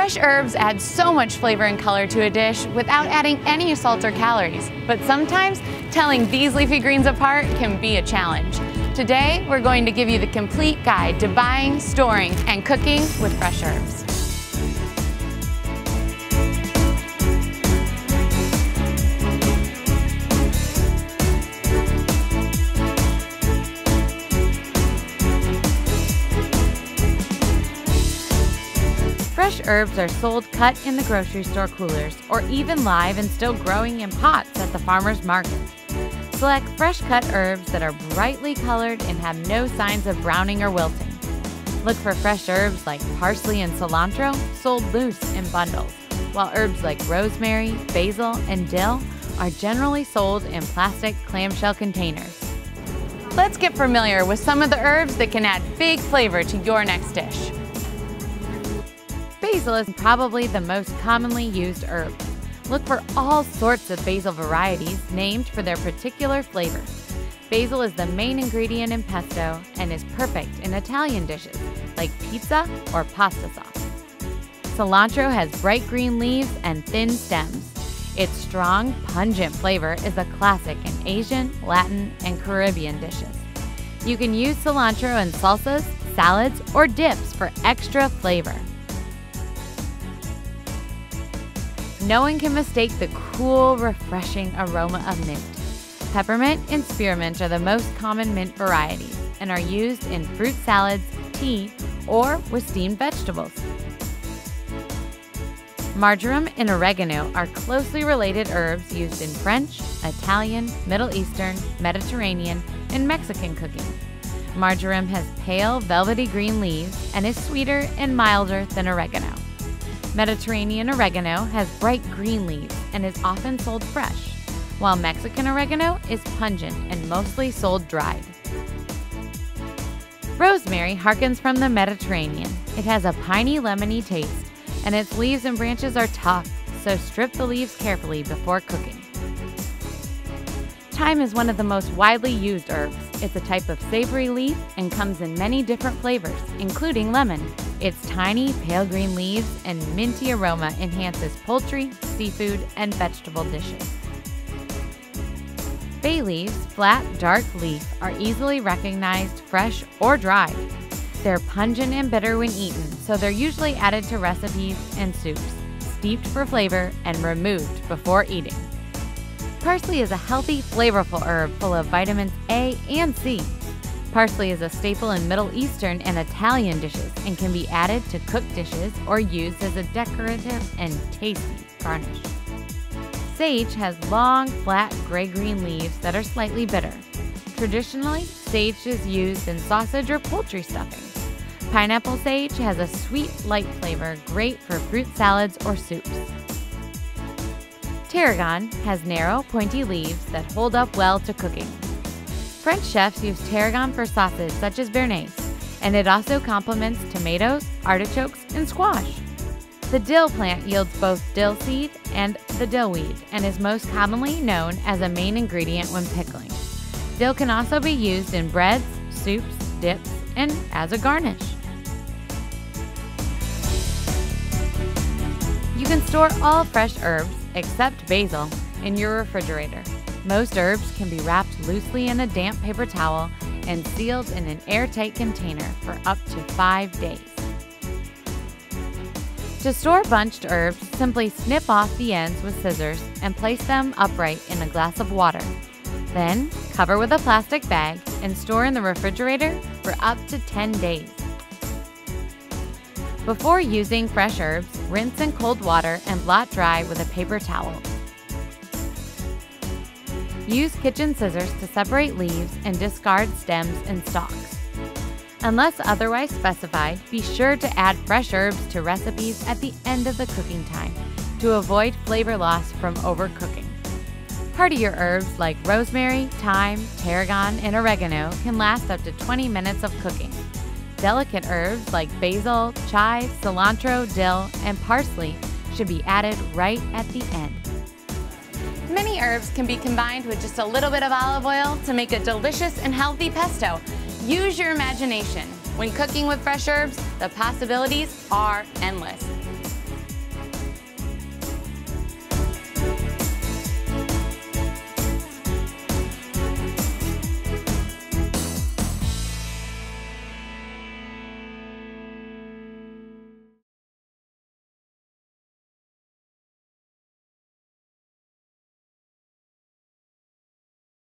Fresh herbs add so much flavor and color to a dish without adding any salt or calories. But sometimes telling these leafy greens apart can be a challenge. Today, we're going to give you the complete guide to buying, storing, and cooking with fresh herbs. Fresh herbs are sold cut in the grocery store coolers or even live and still growing in pots at the farmer's market. Select fresh cut herbs that are brightly colored and have no signs of browning or wilting. Look for fresh herbs like parsley and cilantro sold loose in bundles, while herbs like rosemary, basil, and dill are generally sold in plastic clamshell containers. Let's get familiar with some of the herbs that can add big flavor to your next dish. Basil is probably the most commonly used herb. Look for all sorts of basil varieties named for their particular flavor. Basil is the main ingredient in pesto and is perfect in Italian dishes like pizza or pasta sauce. Cilantro has bright green leaves and thin stems. Its strong, pungent flavor is a classic in Asian, Latin, and Caribbean dishes. You can use cilantro in salsas, salads, or dips for extra flavor. No one can mistake the cool, refreshing aroma of mint. Peppermint and spearmint are the most common mint varieties and are used in fruit salads, tea, or with steamed vegetables. Marjoram and oregano are closely related herbs used in French, Italian, Middle Eastern, Mediterranean, and Mexican cooking. Marjoram has pale, velvety green leaves and is sweeter and milder than oregano. Mediterranean oregano has bright green leaves and is often sold fresh, while Mexican oregano is pungent and mostly sold dried. Rosemary harkens from the Mediterranean. It has a piney, lemony taste, and its leaves and branches are tough, so strip the leaves carefully before cooking. Thyme is one of the most widely used herbs. It's a type of savory leaf and comes in many different flavors, including lemon. Its tiny, pale green leaves and minty aroma enhances poultry, seafood, and vegetable dishes. Bay leaves, flat, dark leaf, are easily recognized fresh or dried. They're pungent and bitter when eaten, so they're usually added to recipes and soups, steeped for flavor, and removed before eating. Parsley is a healthy, flavorful herb full of vitamins A and C. Parsley is a staple in Middle Eastern and Italian dishes and can be added to cooked dishes or used as a decorative and tasty garnish. Sage has long, flat, gray-green leaves that are slightly bitter. Traditionally, sage is used in sausage or poultry stuffing. Pineapple sage has a sweet, light flavor, great for fruit salads or soups. Tarragon has narrow, pointy leaves that hold up well to cooking. French chefs use tarragon for sauces such as béarnaise, and it also complements tomatoes, artichokes, and squash. The dill plant yields both dill seed and the dill weed, and is most commonly known as a main ingredient when pickling. Dill can also be used in breads, soups, dips, and as a garnish. You can store all fresh herbs, except basil, in your refrigerator. Most herbs can be wrapped loosely in a damp paper towel and sealed in an airtight container for up to 5 days. To store bunched herbs, simply snip off the ends with scissors and place them upright in a glass of water. Then, cover with a plastic bag and store in the refrigerator for up to 10 days. Before using fresh herbs, rinse in cold water and blot dry with a paper towel. Use kitchen scissors to separate leaves and discard stems and stalks. Unless otherwise specified, be sure to add fresh herbs to recipes at the end of the cooking time to avoid flavor loss from overcooking. Heartier herbs like rosemary, thyme, tarragon, and oregano can last up to 20 minutes of cooking. Delicate herbs like basil, chive, cilantro, dill, and parsley should be added right at the end. Many herbs can be combined with just a little bit of olive oil to make a delicious and healthy pesto. Use your imagination. When cooking with fresh herbs, the possibilities are endless.